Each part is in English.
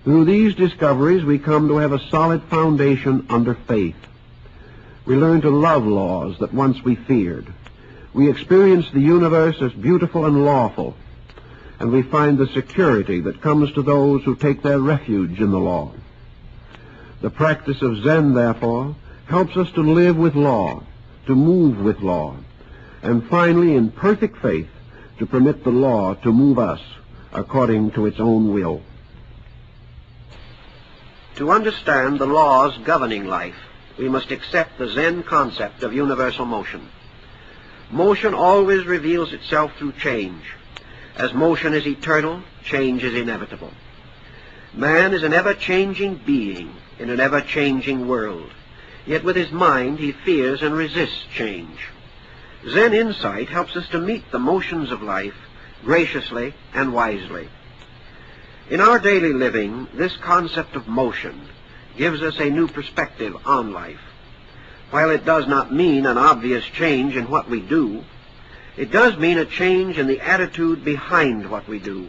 Through these discoveries, we come to have a solid foundation under faith. We learn to love laws that once we feared. We experience the universe as beautiful and lawful, and we find the security that comes to those who take their refuge in the law. The practice of Zen, therefore, helps us to live with law, to move with law, and finally, in perfect faith, to permit the law to move us according to its own will. To understand the laws governing life, we must accept the Zen concept of universal motion. Motion always reveals itself through change. As motion is eternal, change is inevitable. Man is an ever-changing being in an ever-changing world. Yet with his mind he fears and resists change. Zen insight helps us to meet the motions of life graciously and wisely. In our daily living, this concept of motion gives us a new perspective on life. While it does not mean an obvious change in what we do, it does mean a change in the attitude behind what we do.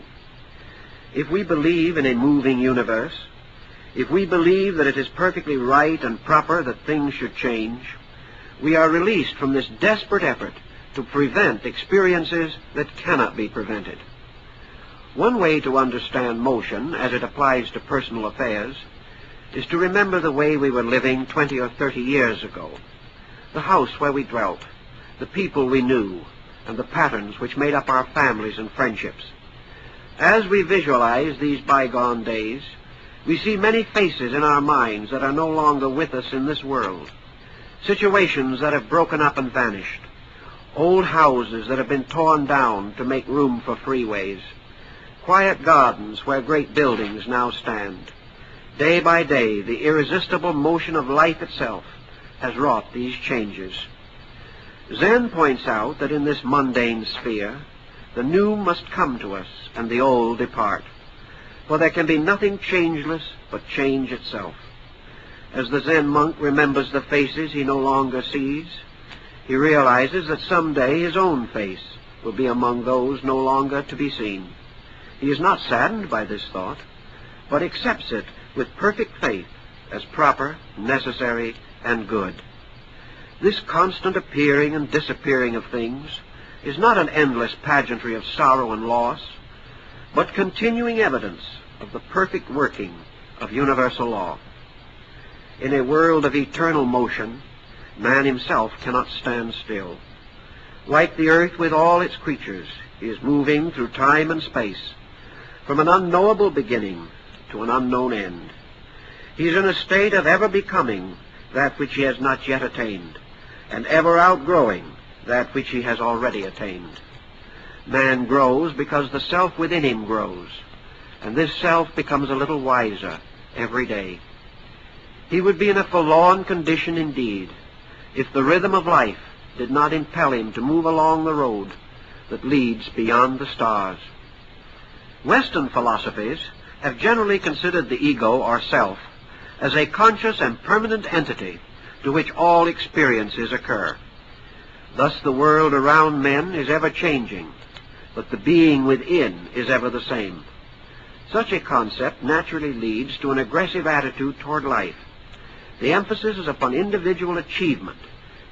If we believe in a moving universe, if we believe that it is perfectly right and proper that things should change, we are released from this desperate effort to prevent experiences that cannot be prevented. One way to understand motion as it applies to personal affairs is to remember the way we were living 20 or 30 years ago, the house where we dwelt, the people we knew, and the patterns which made up our families and friendships. As we visualize these bygone days, we see many faces in our minds that are no longer with us in this world, situations that have broken up and vanished, old houses that have been torn down to make room for freeways, quiet gardens where great buildings now stand. Day by day, the irresistible motion of life itself has wrought these changes. Zen points out that in this mundane sphere, the new must come to us and the old depart, for there can be nothing changeless but change itself. As the Zen monk remembers the faces he no longer sees, he realizes that someday his own face will be among those no longer to be seen. He is not saddened by this thought, but accepts it with perfect faith as proper, necessary, and good. This constant appearing and disappearing of things is not an endless pageantry of sorrow and loss, but continuing evidence of the perfect working of universal law. In a world of eternal motion, man himself cannot stand still. Like the earth with all its creatures, he is moving through time and space, from an unknowable beginning to an unknown end. He is in a state of ever becoming that which he has not yet attained, and ever outgrowing that which he has already attained. Man grows because the self within him grows, and this self becomes a little wiser every day. He would be in a forlorn condition indeed if the rhythm of life did not impel him to move along the road that leads beyond the stars. Western philosophies have generally considered the ego or self as a conscious and permanent entity to which all experiences occur. Thus the world around men is ever changing, but the being within is ever the same. Such a concept naturally leads to an aggressive attitude toward life. The emphasis is upon individual achievement,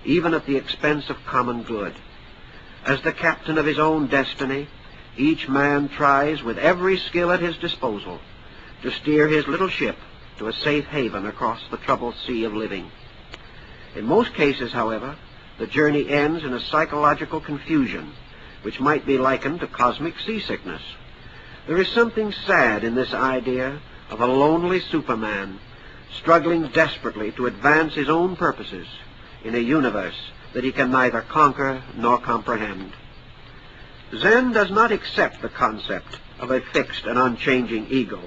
even at the expense of common good. As the captain of his own destiny, each man tries with every skill at his disposal to steer his little ship to a safe haven across the troubled sea of living. In most cases, however, the journey ends in a psychological confusion, which might be likened to cosmic seasickness. There is something sad in this idea of a lonely Superman struggling desperately to advance his own purposes in a universe that he can neither conquer nor comprehend. Zen does not accept the concept of a fixed and unchanging ego.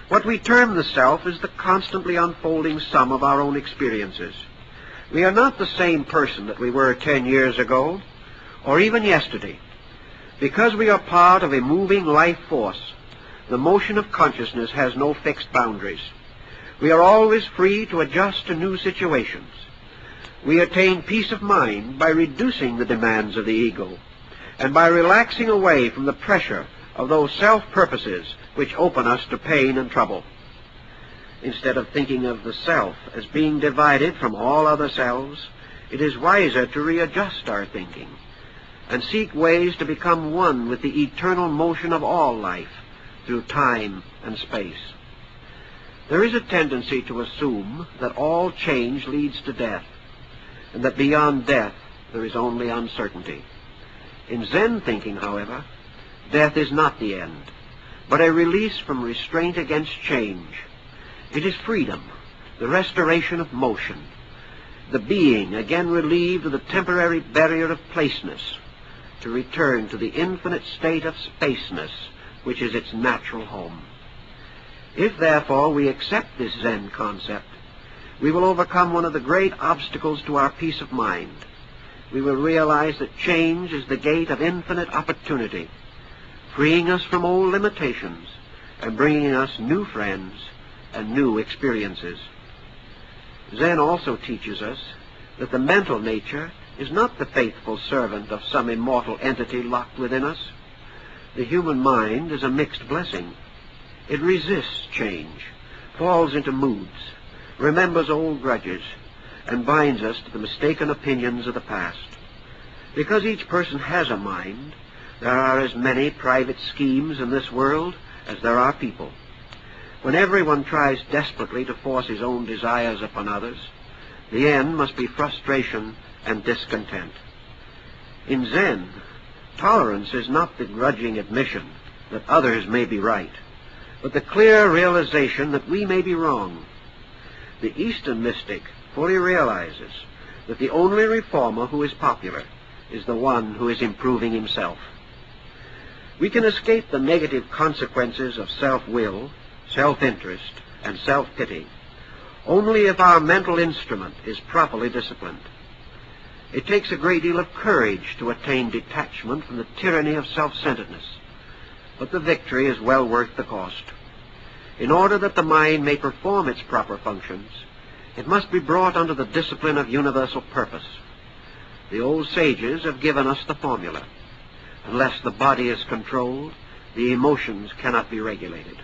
What we term the self is the constantly unfolding sum of our own experiences. We are not the same person that we were 10 years ago, or even yesterday. Because we are part of a moving life force, the motion of consciousness has no fixed boundaries. We are always free to adjust to new situations. We attain peace of mind by reducing the demands of the ego, and by relaxing away from the pressure of those self-purposes which open us to pain and trouble. Instead of thinking of the self as being divided from all other selves, it is wiser to readjust our thinking and seek ways to become one with the eternal motion of all life through time and space. There is a tendency to assume that all change leads to death, and that beyond death there is only uncertainty. In Zen thinking, however, death is not the end, but a release from restraint against change. It is freedom, the restoration of motion, the being again relieved of the temporary barrier of placeness, to return to the infinite state of spaceness, which is its natural home. If, therefore, we accept this Zen concept, we will overcome one of the great obstacles to our peace of mind. We will realize that change is the gate of infinite opportunity, freeing us from old limitations and bringing us new friends and new experiences. Zen also teaches us that the mental nature is not the faithful servant of some immortal entity locked within us. The human mind is a mixed blessing. It resists change, falls into moods, remembers old grudges, and binds us to the mistaken opinions of the past. Because each person has a mind, there are as many private schemes in this world as there are people. When everyone tries desperately to force his own desires upon others, the end must be frustration and discontent. In Zen, tolerance is not the grudging admission that others may be right, but the clear realization that we may be wrong. The Eastern mystic fully realizes that the only reformer who is popular is the one who is improving himself. We can escape the negative consequences of self-will, self-interest, and self-pity only if our mental instrument is properly disciplined. It takes a great deal of courage to attain detachment from the tyranny of self-centeredness, but the victory is well worth the cost. In order that the mind may perform its proper functions, it must be brought under the discipline of universal purpose. The old sages have given us the formula. Unless the body is controlled, the emotions cannot be regulated.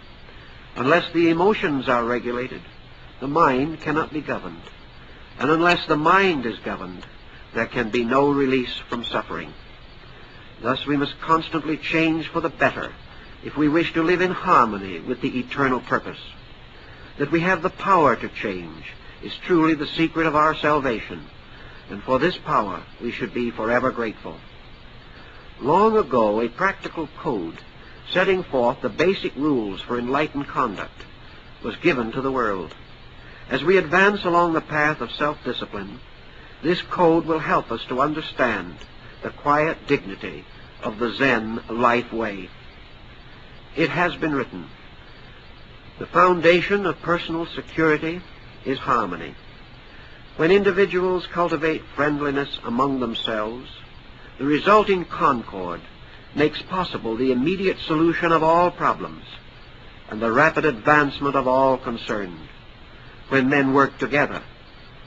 Unless the emotions are regulated, the mind cannot be governed. And unless the mind is governed, there can be no release from suffering. Thus we must constantly change for the better if we wish to live in harmony with the eternal purpose. That we have the power to change is truly the secret of our salvation, and for this power we should be forever grateful. Long ago, a practical code setting forth the basic rules for enlightened conduct was given to the world. As we advance along the path of self-discipline, this code will help us to understand the quiet dignity of the Zen life way. It has been written, "The foundation of personal security is harmony. When individuals cultivate friendliness among themselves, the resulting concord makes possible the immediate solution of all problems and the rapid advancement of all concerned. When men work together,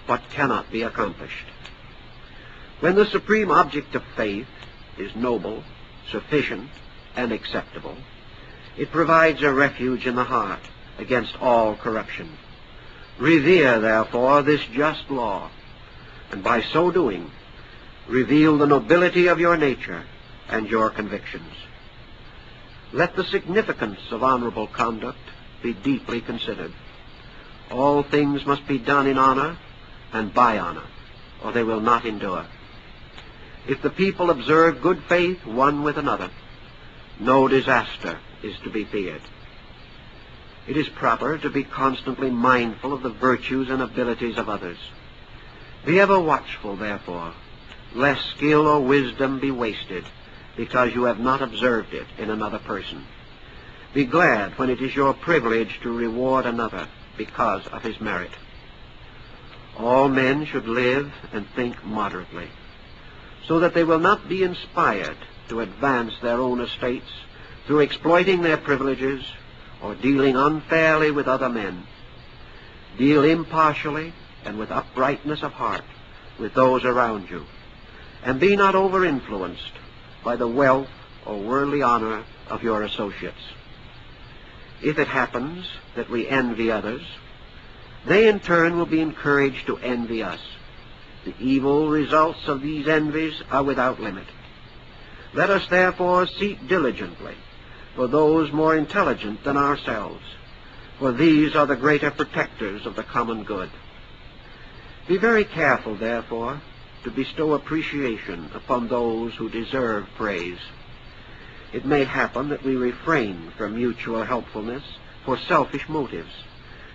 what cannot be accomplished? When the supreme object of faith is noble, sufficient, and acceptable, it provides a refuge in the heart against all corruption. Revere, therefore, this just law, and by so doing, reveal the nobility of your nature and your convictions. Let the significance of honorable conduct be deeply considered. All things must be done in honor and by honor, or they will not endure. If the people observe good faith one with another, no disaster is to be feared. It is proper to be constantly mindful of the virtues and abilities of others. Be ever watchful, therefore, lest skill or wisdom be wasted because you have not observed it in another person. Be glad when it is your privilege to reward another because of his merit. All men should live and think moderately, so that they will not be inspired to advance their own estates through exploiting their privileges or dealing unfairly with other men. Deal impartially and with uprightness of heart with those around you, and be not over-influenced by the wealth or worldly honor of your associates. If it happens that we envy others, they in turn will be encouraged to envy us. The evil results of these envies are without limit. Let us therefore seek diligently for those more intelligent than ourselves, for these are the greater protectors of the common good. Be very careful, therefore, to bestow appreciation upon those who deserve praise. It may happen that we refrain from mutual helpfulness for selfish motives.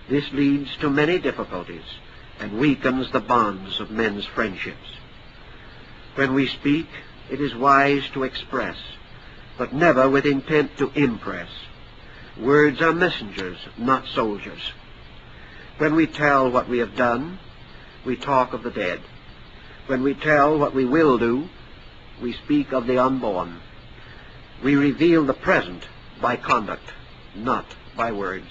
This leads to many difficulties and weakens the bonds of men's friendships. When we speak, it is wise to express, but never with intent to impress. Words are messengers, not soldiers. When we tell what we have done, we talk of the dead. When we tell what we will do, we speak of the unborn. We reveal the present by conduct, not by words.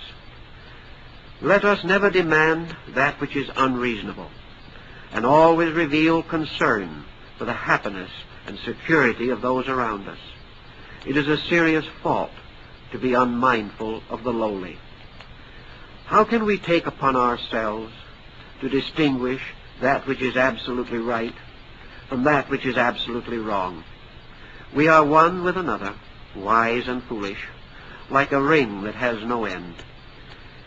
Let us never demand that which is unreasonable, and always reveal concern for the happiness and security of those around us. It is a serious fault to be unmindful of the lowly. How can we take upon ourselves to distinguish that which is absolutely right from that which is absolutely wrong? We are one with another, wise and foolish, like a ring that has no end.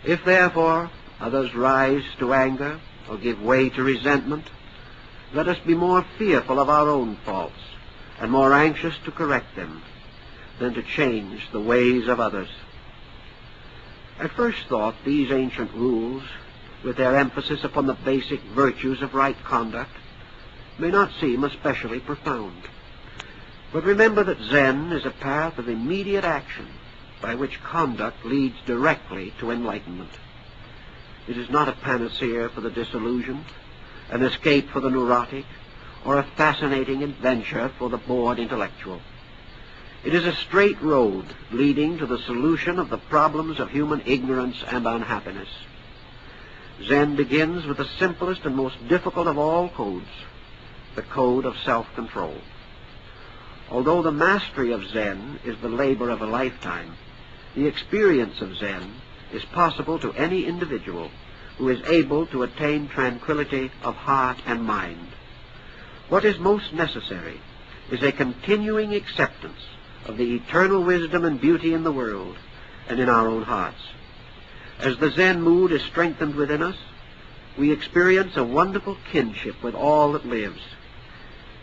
If, therefore, others rise to anger or give way to resentment, let us be more fearful of our own faults and more anxious to correct them than to change the ways of others. At first thought, these ancient rules, with their emphasis upon the basic virtues of right conduct, may not seem especially profound. But remember that Zen is a path of immediate action by which conduct leads directly to enlightenment. It is not a panacea for the disillusioned, an escape for the neurotic, or a fascinating adventure for the bored intellectual. It is a straight road leading to the solution of the problems of human ignorance and unhappiness. Zen begins with the simplest and most difficult of all codes, the code of self-control. Although the mastery of Zen is the labor of a lifetime, the experience of Zen is possible to any individual who is able to attain tranquility of heart and mind. What is most necessary is a continuing acceptance of the eternal wisdom and beauty in the world and in our own hearts. As the Zen mood is strengthened within us, we experience a wonderful kinship with all that lives.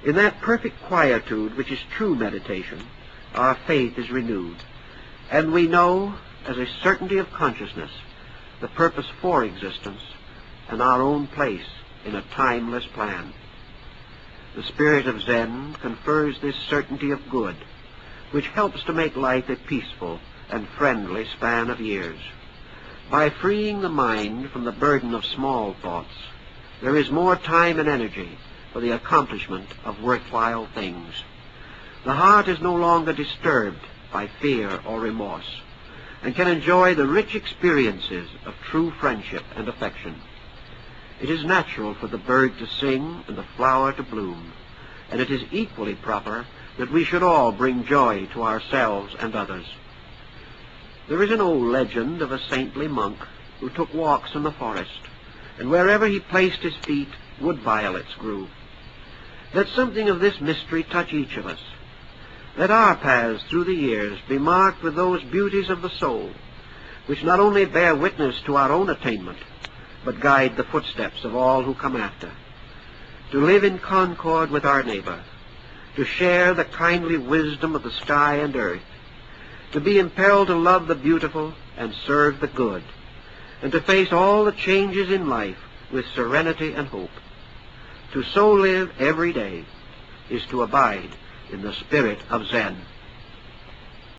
In that perfect quietude which is true meditation, our faith is renewed, and we know, as a certainty of consciousness, the purpose for existence and our own place in a timeless plan. The spirit of Zen confers this certainty of good, which helps to make life a peaceful and friendly span of years. By freeing the mind from the burden of small thoughts, there is more time and energy for the accomplishment of worthwhile things. The heart is no longer disturbed by fear or remorse, and can enjoy the rich experiences of true friendship and affection. It is natural for the bird to sing and the flower to bloom, and it is equally proper that we should all bring joy to ourselves and others. There is an old legend of a saintly monk who took walks in the forest, and wherever he placed his feet, wood violets grew. Let something of this mystery touch each of us. Let our paths through the years be marked with those beauties of the soul, which not only bear witness to our own attainment, but guide the footsteps of all who come after. To live in concord with our neighbor, to share the kindly wisdom of the sky and earth, to be impelled to love the beautiful and serve the good, and to face all the changes in life with serenity and hope. To so live every day is to abide in the spirit of Zen.